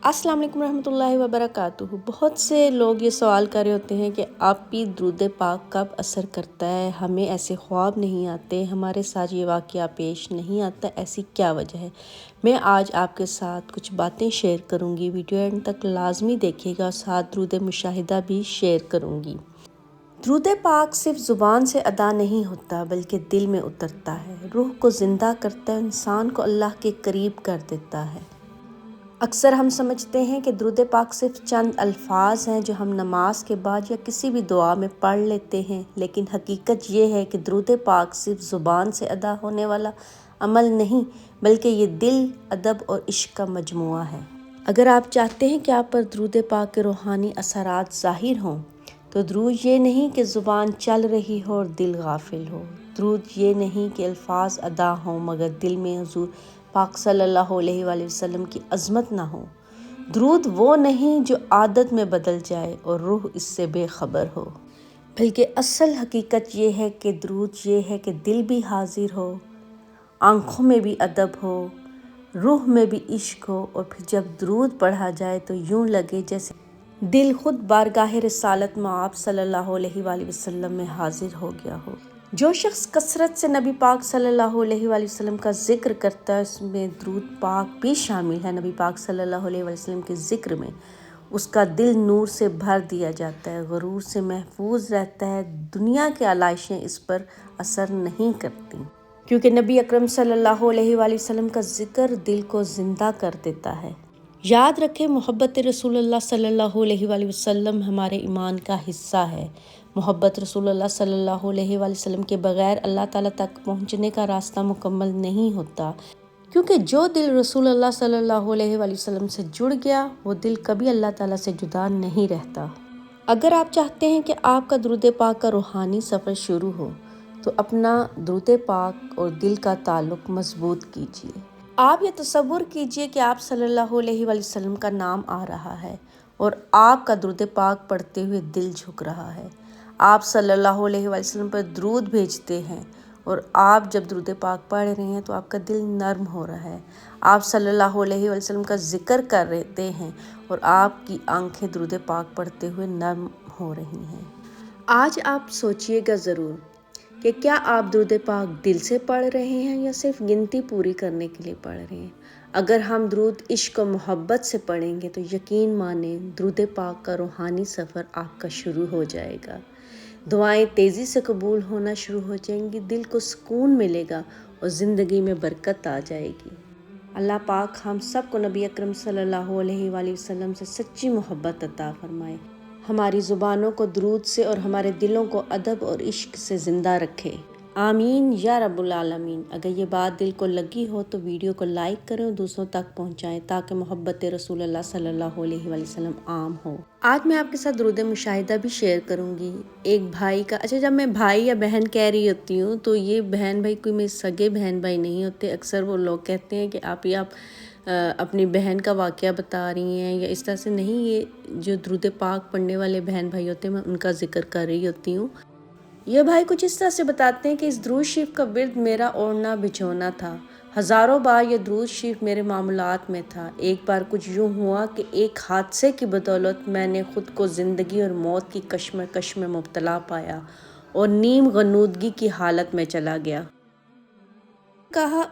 अस्सलाम वालेकुम रहमतुल्लाहि व बरकातुहू। बहुत से लोग ये सवाल कर रहे होते हैं कि आप भी दुरूद पाक कब असर करता है, हमें ऐसे ख्वाब नहीं आते, हमारे साथ ये वाक़या पेश नहीं आता, ऐसी क्या वजह है। मैं आज आपके साथ कुछ बातें शेयर करूँगी, वीडियो एंड तक लाजमी देखिएगा और साथ दुरूद मुशाहिदा भी शेयर करूँगी। दुरूद पाक सिर्फ ज़ुबान से अदा नहीं होता बल्कि दिल में उतरता है, रूह को ज़िंदा करता है, इंसान को अल्लाह के करीब कर देता है। अक्सर हम समझते हैं कि दुरूद पाक सिर्फ चंद अल्फाज हैं जो हम नमाज के बाद या किसी भी दुआ में पढ़ लेते हैं, लेकिन हकीकत ये है कि दुरूद पाक सिर्फ ज़ुबान से अदा होने वाला अमल नहीं बल्कि ये दिल, अदब और इश्क का मजमुआ है। अगर आप चाहते हैं कि आप पर दुरूद पाक के रूहानी असरात ज़ाहिर हों तो दुरूद ये नहीं कि ज़ुबान चल रही हो और दिल गाफिल हो। दुरूद ये नहीं कि अल्फाज अदा हों मगर दिल में हुजूर पाक सल्लल्लाहु अलैहि वसल्लम की अज़मत ना हो। दुरूद वो नहीं जो आदत में बदल जाए और रूह इससे बेखबर हो, बल्कि असल हकीकत ये है कि दुरूद ये है कि दिल भी हाजिर हो, आँखों में भी अदब हो, रूह में भी इश्क हो, और फिर जब दुरूद पढ़ा जाए तो यूँ लगे जैसे दिल खुद बारगाह रिसालत में आप सल्लल्लाहु अलैहि वसल्लम में हाजिर हो गया हो। जो शख्स कसरत से नबी पाक सल्लल्लाहु अलैहि वसल्लम का ज़िक्र करता है, उसमें दुरूद पाक भी शामिल है। नबी पाक सल्लल्लाहु अलैहि वसल्लम के ज़िक्र में उसका दिल नूर से भर दिया जाता है, गुरूर से महफूज रहता है, दुनिया के आलाइशें इस पर असर नहीं करती, क्योंकि नबी अकरम सल्लल्लाहु अलैहि वसल्लम का ज़िक्र दिल को ज़िंदा कर देता है। याद रखें, मोहब्बत रसूलुल्लाह सल्लल्लाहु अलैहि वसल्लम हमारे ईमान का हिस्सा है। मोहब्बत रसूलुल्लाह सल्लल्लाहु अलैहि वसल्लम के बग़ैर अल्लाह ताला तक पहुँचने का रास्ता मुकम्मल नहीं होता, क्योंकि जो दिल रसूलुल्लाह सल्लल्लाहु अलैहि वसल्लम से जुड़ गया वो दिल कभी अल्लाह ताला से जुदा नहीं रहता। अगर आप चाहते हैं कि आपका दुरूद पाक का रूहानी सफ़र शुरू हो तो अपना दुरूद पाक और दिल का ताल्लुक़ मजबूत कीजिए। आप ये तसव्वुर कीजिए कि आप सल्लल्लाहु अलैहि वसल्लम का नाम आ रहा है और आपका दुरूद पाक पढ़ते हुए दिल झुक रहा है। आप सल्लल्लाहु अलैहि वसल्लम पर दुरूद भेजते हैं और आप जब दुरूद पाक पढ़ रहे हैं तो आपका दिल नर्म हो रहा है। आप सल्लल्लाहु अलैहि वसल्लम का ज़िक्र कर रहे हैं और आपकी आंखें दुरूद पाक पढ़ते हुए नर्म हो रही हैं। आज आप सोचिएगा ज़रूर कि क्या आप दुरूद पाक दिल से पढ़ रहे हैं या सिर्फ गिनती पूरी करने के लिए पढ़ रहे हैं। अगर हम दुरूद इश्क और मोहब्बत से पढ़ेंगे तो यकीन माने दुरूद पाक का रूहानी सफ़र आपका शुरू हो जाएगा। दुआएं तेज़ी से कबूल होना शुरू हो जाएंगी, दिल को सुकून मिलेगा और ज़िंदगी में बरकत आ जाएगी। अल्लाह पाक हम सब को नबी अकरम सल्लल्लाहु अलैहि वसल्लम से सच्ची मोहब्बत अता फरमाए, हमारी ज़ुबानों को दुरूद से और हमारे दिलों को अदब और इश्क से ज़िंदा रखे। आमीन या रब्बुल आलमीन। अगर ये बात दिल को लगी हो तो वीडियो को लाइक करें और दूसरों तक पहुंचाएं ताकि मोहब्बत रसूलुल्लाह सल्लल्लाहु अलैहि वसल्लम आम हो। आज मैं आपके साथ दुरूद मुशाहिदा भी शेयर करूंगी। एक भाई का, जब मैं भाई या बहन कह रही होती हूँ तो ये बहन भाई कोई मेरे सगे बहन भाई नहीं होते। अक्सर वो लोग कहते हैं कि आप अपनी बहन का वाक़या बता रही हैं या इस तरह से नहीं, ये जो दुरूद पाक पढ़ने वाले बहन भाई होते हैं मैं उनका ज़िक्र कर रही होती हूँ। ये भाई कुछ इस तरह से बताते हैं कि इस दुरूद शरीफ का विर्द मेरा ओढ़ना बिछोना था। हज़ारों बार ये दुरूद शरीफ मेरे मामूलात में था। एक बार कुछ यूँ हुआ कि एक हादसे की बदौलत मैंने ख़ुद को ज़िंदगी और मौत की कश्मकश में मुब्तला पाया और नीम गनूदगी की हालत में चला गया।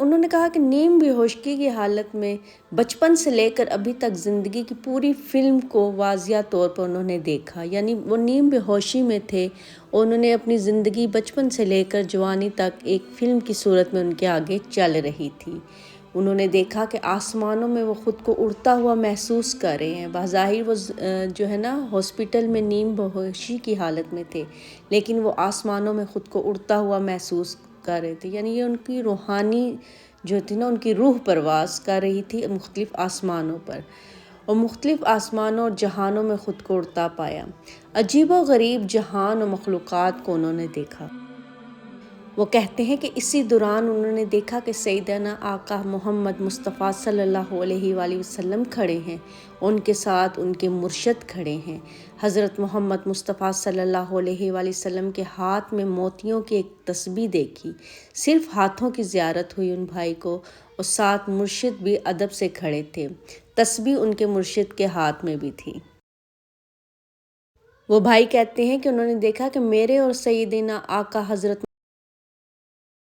उन्होंने कहा कि नीम बेहोशी की हालत में बचपन से लेकर अभी तक ज़िंदगी की पूरी फिल्म को वाज़िया तौर पर उन्होंने देखा, यानी वो नीम बेहोशी में थे और उन्होंने अपनी ज़िंदगी बचपन से लेकर जवानी तक एक फ़िल्म की सूरत में उनके आगे चल रही थी। उन्होंने देखा कि आसमानों में वो ख़ुद को उड़ता हुआ महसूस कर रहे हैं। बाज़ाहिर वो जो है ना हॉस्पिटल में नीम बेहोशी की हालत में थे, लेकिन वो आसमानों में ख़ुद को उड़ता हुआ महसूस कर रहे थे, यानी ये उनकी रूहानी जो थी ना, उनकी रूह परवास कर रही थी मुख्तलिफ़ आसमानों पर, और मुख्तलिफ़ आसमानों और जहानों में ख़ुद को उड़ता पाया। अजीब व गरीब जहान और मखलूक़ात को उन्होंने देखा। वो कहते हैं कि इसी दौरान उन्होंने देखा कि सैयदना आका मोहम्मद मुस्तफ़ा सल्लल्लाहु अलैहि वसल्लम खड़े हैं, उनके साथ उनके मुर्शद खड़े हैं। हज़रत मोहम्मद मुस्तफ़ा सल्लल्लाहु अलैहि वसल्लम के हाथ में मोतियों की एक तस्बीह देखी। सिर्फ हाथों की ज़ियारत हुई उन भाई को, और साथ मुर्शिद भी अदब से खड़े थे। تسبیح ان کے مرشد کے ہاتھ میں بھی تھی۔ وہ بھائی کہتے ہیں کہ انہوں نے دیکھا کہ میرے اور سیدنا آقا حضرت